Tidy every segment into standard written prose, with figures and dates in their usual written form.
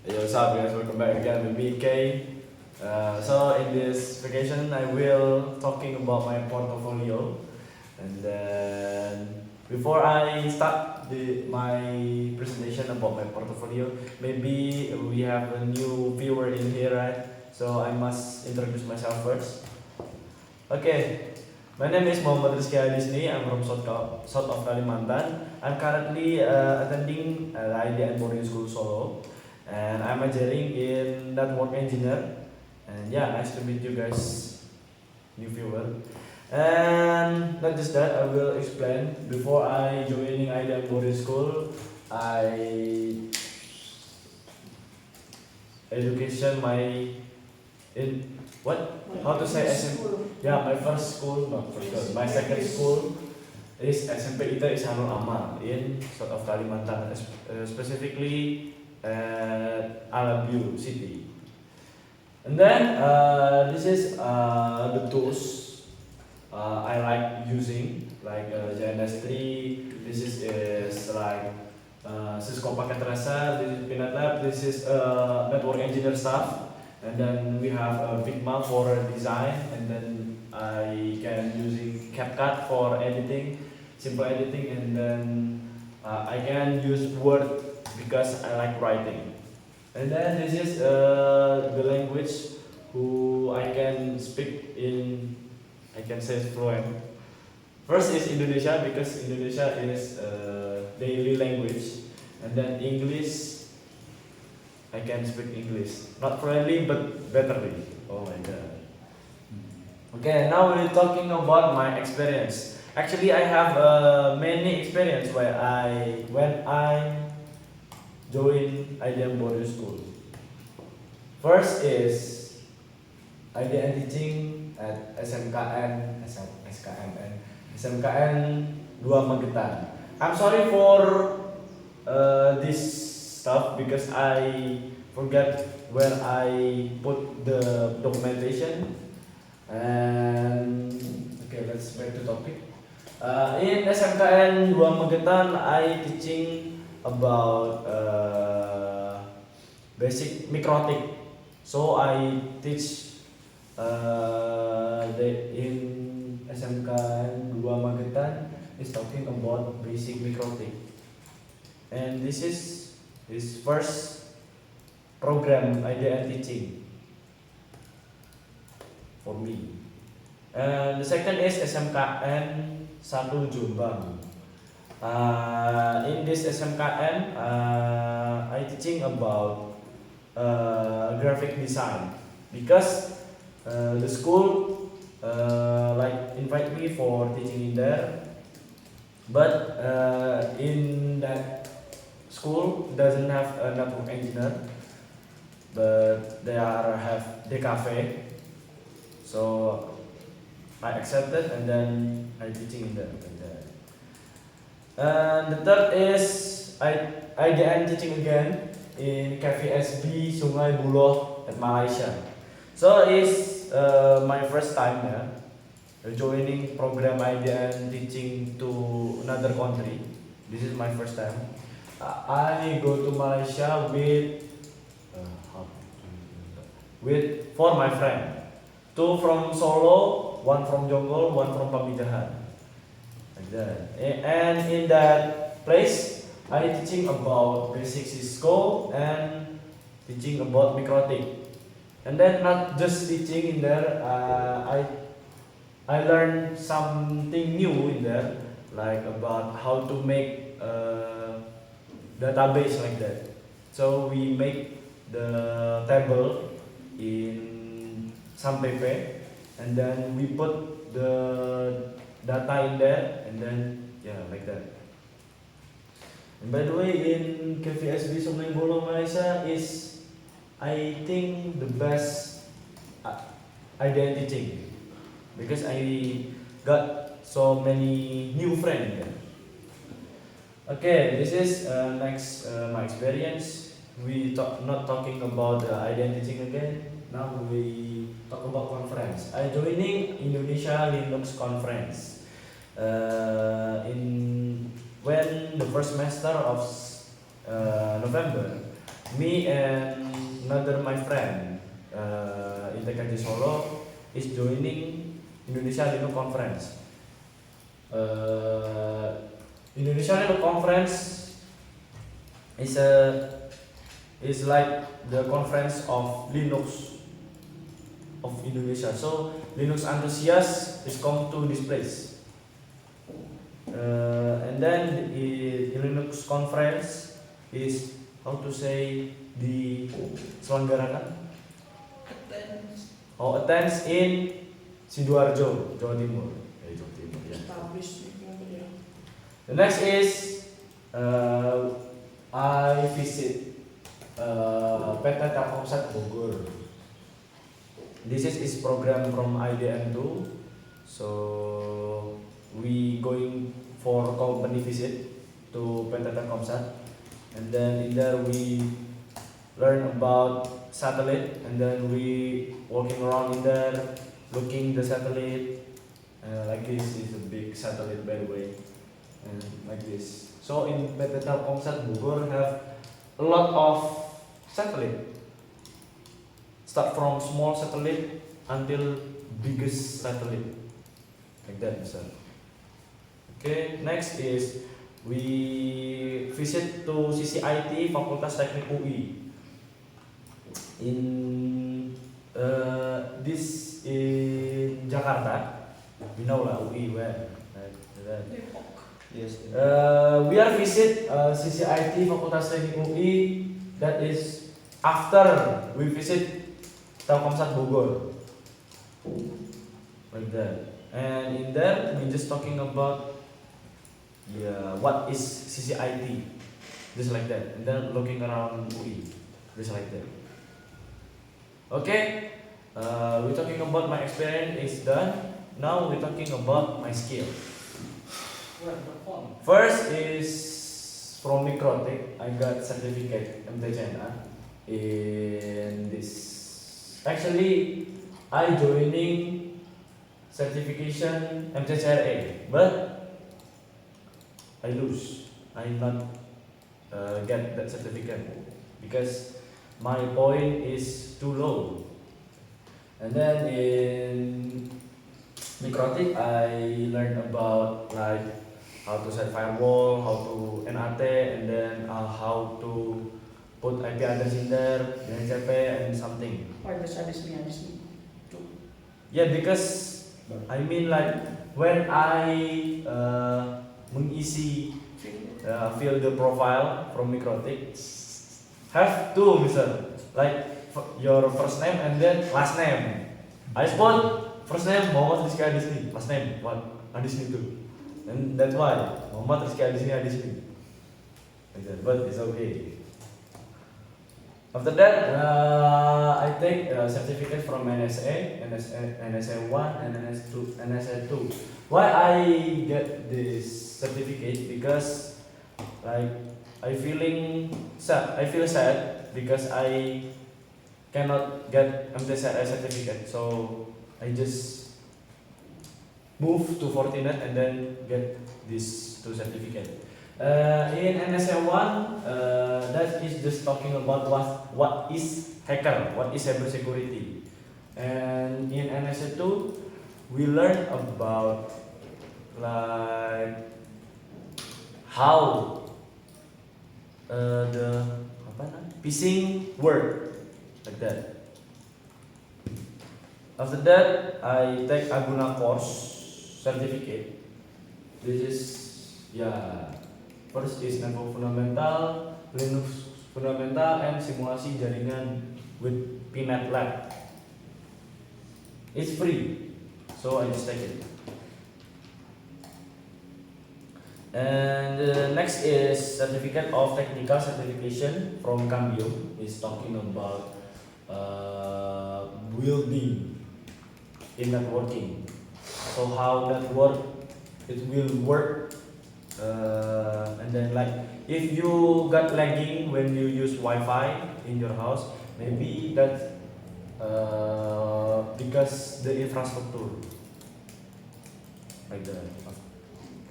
Yo, what's up guys? Welcome back again with me, Kay. So in this vacation, I will talking about my portfolio, and then before I start my presentation about my portfolio, maybe we have a new viewer in here, right? So I must introduce myself first. Okay, my name is Muhammad Rizky Alisni. I'm from South of Kalimantan. I'm currently attending IDN Boarding School Solo, and I'm majoring in network engineer. And yeah, nice to meet you guys, new viewer. And not just that, I will explain. Before I joining IDN Boarding School, I education my in what? How to say SM? Yeah, my first school, not first school. My second school is SMP ITE Ihsanul Amal in South of Kalimantan, specifically at Alabu City. And then this is the tools I like using, like JNS3. This is like Cisco Packet Tracer. This is Peanut Lab. This is network engineer stuff. And then we have Figma for design, and then I can using CapCut for editing, simple editing, and then I can use Word because I like writing. And then this is the language who I can speak in, I can say it's fluent. First is Indonesia because Indonesia is daily language, and then English. I can speak English, not fluently but betterly. Oh my god. Okay, now we're talking about my experience. Actually, I have many experience when I joined IDM boarding school. First is IDM teaching at SMKN 2 Magetan. I'm sorry for this stuff because I forget where I put the documentation. And okay, let's back to topic. In SMKN 2 Magetan, I teaching about basic mikrotik. So I teach in SMKN 2 Magetan is talking about basic mikrotik. And this is his first program IDN teaching for me. And the second is SMKN 1 Jombang. In this SMKN, I teaching about graphic design because the school like invite me for teaching in there, but in that school doesn't have a network engineer, but they have DKV. So I accepted, and then I teaching in there. And the third is IDN teaching again in KVSB Sungai Buloh at Malaysia. So it's my first time joining program IDN teaching to another country. This is my first time. I go to Malaysia with four my friend, two from Solo, one from Jonggol, one from Pamijahan, like that. And in that place, I teaching about basic Cisco and teaching about mikrotik. And then not just teaching in there, I learned something new in there, like about how to make database like that. So we make the table in SAMPP, and then we put the data in there, and then yeah, like that. And by the way, in KVSB Sungai Buloh Malaysia is, I think, the best identity because I got so many new friends there. Okay, this is next my experience. We not talking about the identity again. Now we talk about conference. I joining Indonesia Linux conference in when the first semester of November. me and another my friend in TKJ Solo is joining Indonesia Linux Conference. Indonesia Linux Conference is like the conference of Linux of Indonesia. So Linux enthusiasts is come to this place. And then the Linux conference is how to say diselenggarakan attends in Sidoarjo, Jawa Timur. Jawa Timur ya. The next is I visit PT Telkomsel Bogor. This is program from IDN2. So we going for company visit to PT Telkomsel, and then in there we learn about satellite, and then we walking around in there looking the satellite. Like this is a big satellite by the way, and like this. So in PT Telkomsel Bogor have a lot of satellite. Start from small satellite until biggest satellite, like that, mister. Okay, next is we visit to CCIT Fakultas Teknik UI. In this in Jakarta, you know lah UI where. Yes. We are visit CCIT Fakultas Teknik UI. That is after we visit Telkomsel Bogor, like that. And in there we just talking about what is CCIT, just like that. And then looking around UI, just like that. Okay, we're talking about my experience is done. Now we're talking about my skill. First is from Microtech. I got certificate MTCNA in this. Actually, I joining certification MTCRA, but I lose. I not get that certificate because my point is too low. And then in Microtech, I learned about like how to set firewall, how to NAT, and then how to put IP address in there, DNCP, and something. Why does this mean too? Yeah, because I mean like when I mengisi fill the profile from Microtech, have two, mister, like your first name and then last name. I spot first name Muhammad Rizky Adisni, last name what Adisni too, and that's why Muhammad Rizky Adisni. But it's okay. After that, I take a certificate from NSA 1 and NSA 2. Why I get this certificate? Because like I feel sad because I cannot get MTCRA certificate. So I just move to Fortinet and then get this two certificate. In NSA 1, that is just talking about what is hacker, what is cybersecurity. And in NSA 2, we learn about like how the phishing work, like that. After that, I take Aguna course certificate. This is first is network fundamental, Linux fundamental, and simulasi jaringan with PNet Lab. It's free, so I just take it. And next is certificate of technical certification from Cambium. Is talking about building in networking. So how network it will work. And then like if you got lagging when you use Wi-Fi in your house, maybe that's because the infrastructure, like that.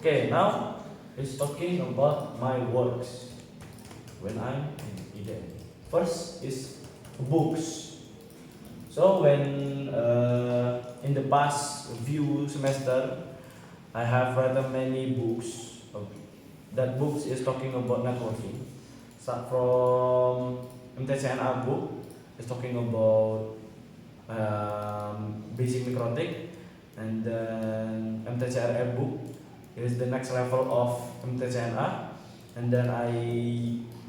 Okay, now it's talking about my works when I'm in IDN. first is books. So when in the past few semester I have read many books. That books is talking about networking. Start from MTCNA book is talking about basic Mikrotik, and then MTCRE book is the next level of MTCNA, and then I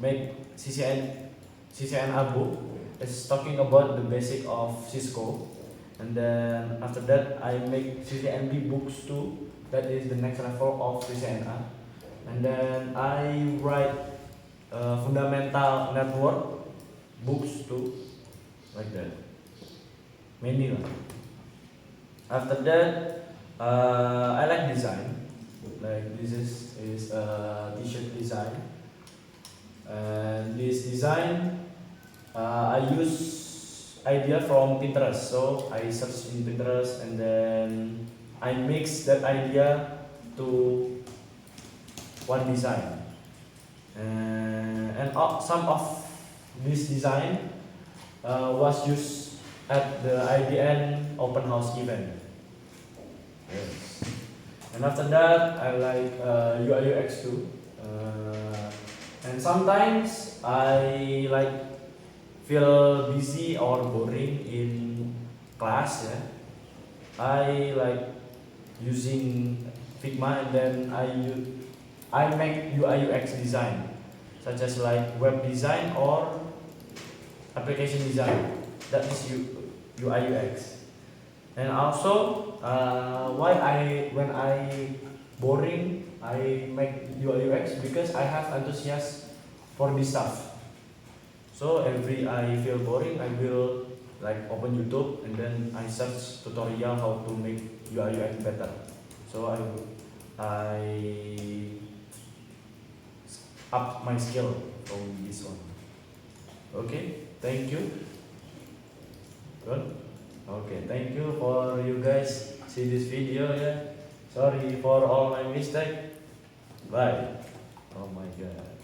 make CCNA book is talking about the basic of Cisco, and then after that I make CCNB books too, that is the next level of CCNA, and then I write fundamental network books too, like that, many lah. After that I like design, like this is a t-shirt design, and this design I use idea from Pinterest. So I search in Pinterest and then I mix that idea to one design, and some of this design was used at the IDN open house event. Yes. And after that I like UI UX too, and sometimes I like feel busy or boring in class, yeah. I like using Figma, and then I make UI UX design, such as like web design or application design. That is UI UX. And also when I boring I make UI UX because I have enthusiasm for this stuff. So every I feel boring, I will like open YouTube and then I search tutorial how to make UI UX better. So I up my skill from this one. Okay, thank you. Good. Okay, thank you for you guys see this video, yeah. Sorry for all my mistake. Bye. Oh my god.